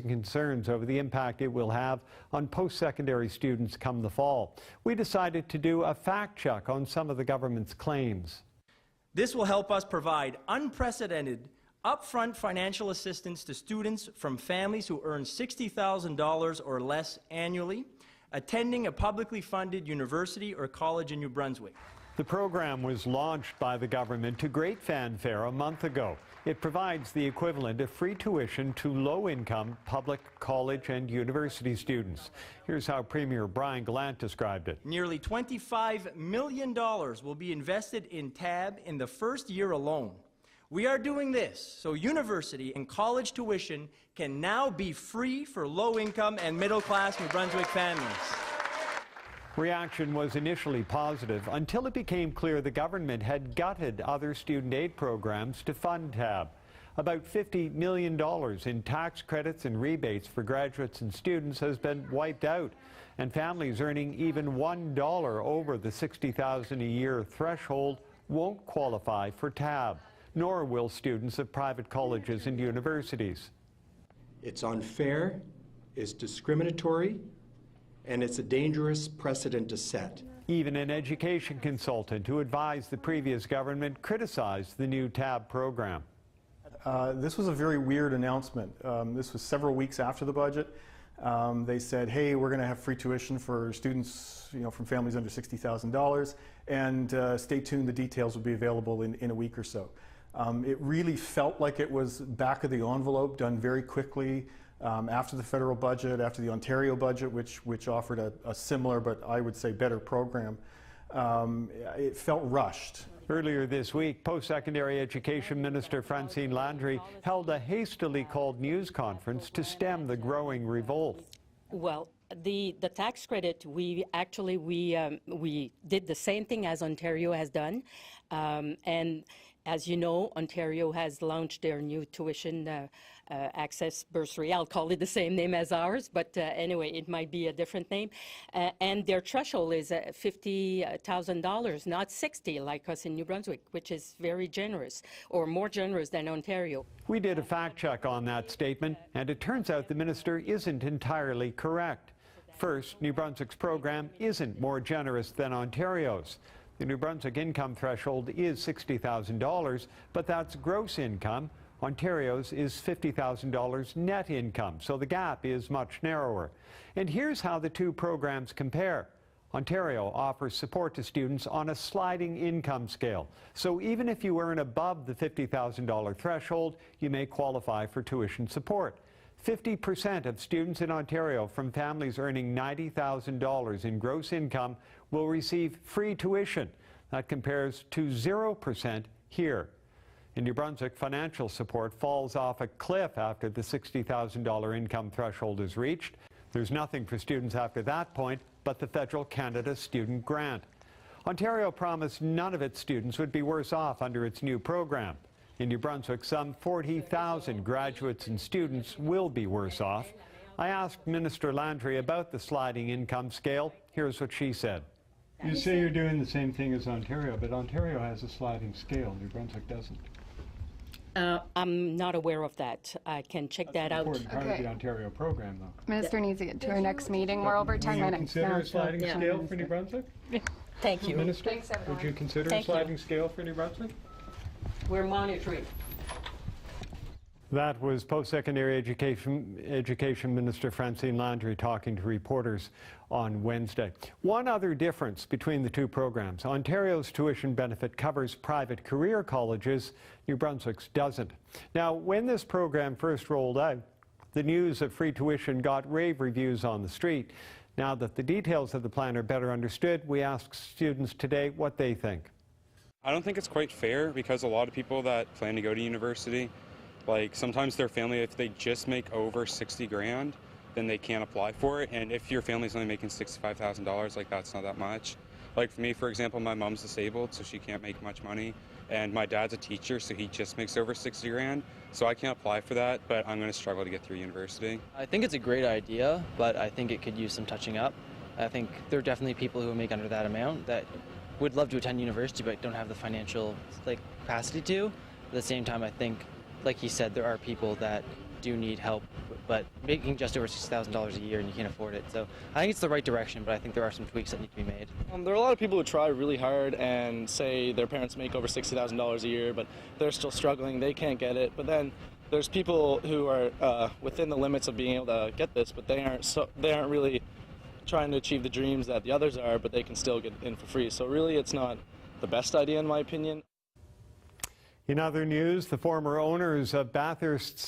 concerns over the impact it will have on post-secondary students come the fall. We decided to do a fact check on some of the government's claims. This will help us provide unprecedented upfront financial assistance to students from families who earn $60,000 or less annually, attending a publicly funded university or college in New Brunswick. The program was launched by the government to great fanfare a month ago. It provides the equivalent of free tuition to low-income public college and university students. Here's how Premier Brian Gallant described it. Nearly $25 million will be invested in TAB in the first year alone. We are doing this so university and college tuition can now be free for low-income and middle-class New Brunswick families. Reaction was initially positive until it became clear the government had gutted other student aid programs to fund TAB. About $50 million in tax credits and rebates for graduates and students has been wiped out, and families earning even $1 over the $60,000 a year threshold won't qualify for TAB, nor will students of private colleges and universities. It's unfair, it's discriminatory, and it's a dangerous precedent to set. Even an education consultant who advised the previous government criticized the new TAB program. This was a very weird announcement. This was several weeks after the budget. They said, hey, we're going to have free tuition for students from families under $60,000, and stay tuned, the details will be available in a week or so. It really felt like it was back of the envelope, done very quickly. After the federal budget, after the Ontario budget, which offered a similar but I would say better program, it felt rushed. Earlier this week, Post-Secondary Education Minister Francine Landry held a hastily called news conference to stem the growing revolt. Well, the tax credit, we did the same thing as Ontario has done, and as you know, Ontario has launched their new tuition access bursary. I'll call it the same name as ours, but anyway, it might be a different name. And their threshold is $50,000, not $60,000 like us in New Brunswick, which is very generous, or more generous than Ontario. We did a fact check on that statement, and it turns out the minister isn't entirely correct. First, New Brunswick's program isn't more generous than Ontario's. The New Brunswick income threshold is $60,000, but that's gross income. Ontario's is $50,000 net income, so the gap is much narrower. And here's how the two programs compare. Ontario offers support to students on a sliding income scale. So even if you earn above the $50,000 threshold, you may qualify for tuition support. 50% of students in Ontario from families earning $90,000 in gross income will receive free tuition. That compares to 0% here. In New Brunswick, financial support falls off a cliff after the $60,000 income threshold is reached. There's nothing for students after that point but the Federal Canada Student Grant. Ontario promised none of its students would be worse off under its new program. In New Brunswick, some 40,000 graduates and students will be worse off. I asked Minister Landry about the sliding income scale. Here's what she said. You say you're doing the same thing as Ontario, but Ontario has a sliding scale. New Brunswick doesn't. I'm not aware of that. I can check that out. That's an important part of the Ontario program, though. Minister needs to get to our next meeting. We're over 10 minutes now. Would you consider a sliding scale for New Brunswick? Thank you. Minister, Thanks, everyone. would you consider a sliding scale for New Brunswick? We're monitoring. That was Post-Secondary Education Minister Francine Landry talking to reporters on Wednesday. One other difference between the two programs: Ontario's tuition benefit covers private career colleges, New Brunswick's doesn't. Now, when this program first rolled out, the news of free tuition got rave reviews on the street. Now that the details of the plan are better understood, we asked students today what they think. I don't think it's quite fair, because a lot of people that plan to go to university, like sometimes their family, if they just make over 60 grand, then they can't apply for it. And if your family's only making $65,000, like that's not that much. Like for me, for example, my mom's disabled, so she can't make much money. And my dad's a teacher, so he just makes over 60 grand. So I can't apply for that, but I'm going to struggle to get through university. I think it's a great idea, but I think it could use some touching up. I think there are definitely people who make under that amount that would love to attend university but don't have the financial capacity to. At the same time, I think, like he said, there are people that do need help, but making just over $6,000 a year and you can't afford it. So I think it's the right direction, but I think there are some tweaks that need to be made. There are a lot of people who try really hard and say their parents make over $60,000 a year, but they're still struggling, they can't get it. But then there's people who are within the limits of being able to get this, but they aren't really trying to achieve the dreams that the others are, but they can still get in for free. So really it's not the best idea in my opinion. In other news, the former owners of Bathurst's